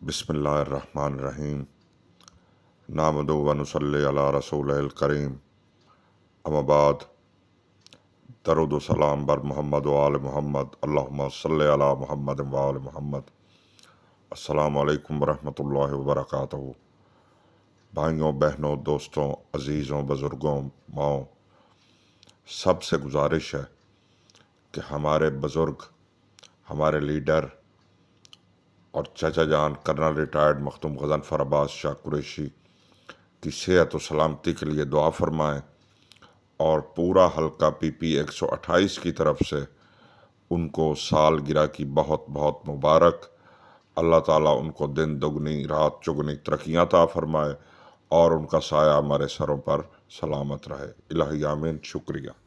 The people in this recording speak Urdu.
بسم اللہ الرحمن الرحیم نحمدہ و نصلی علی رسول الکریم اما بعد درود و سلام بر محمد و آل محمد اللہم صلی علی محمد و آل محمد۔ السلام علیکم ورحمۃ اللہ وبرکاتہ۔ بھائیوں، بہنوں، دوستوں، عزیزوں، بزرگوں، ماؤں، سب سے گزارش ہے کہ ہمارے بزرگ، ہمارے لیڈر اور چچا جان کرنل ریٹائرڈ مختوم غضنفر عباس شاہ قریشی کی صحت و سلامتی کے لیے دعا فرمائیں، اور پورا حلقہ پی پی 128 کی طرف سے ان کو سالگرہ کی بہت بہت مبارک۔ اللہ تعالیٰ ان کو دن دگنی رات چگنی ترقیاں عطا فرمائے اور ان کا سایہ ہمارے سروں پر سلامت رہے۔ الہی آمین۔ شکریہ۔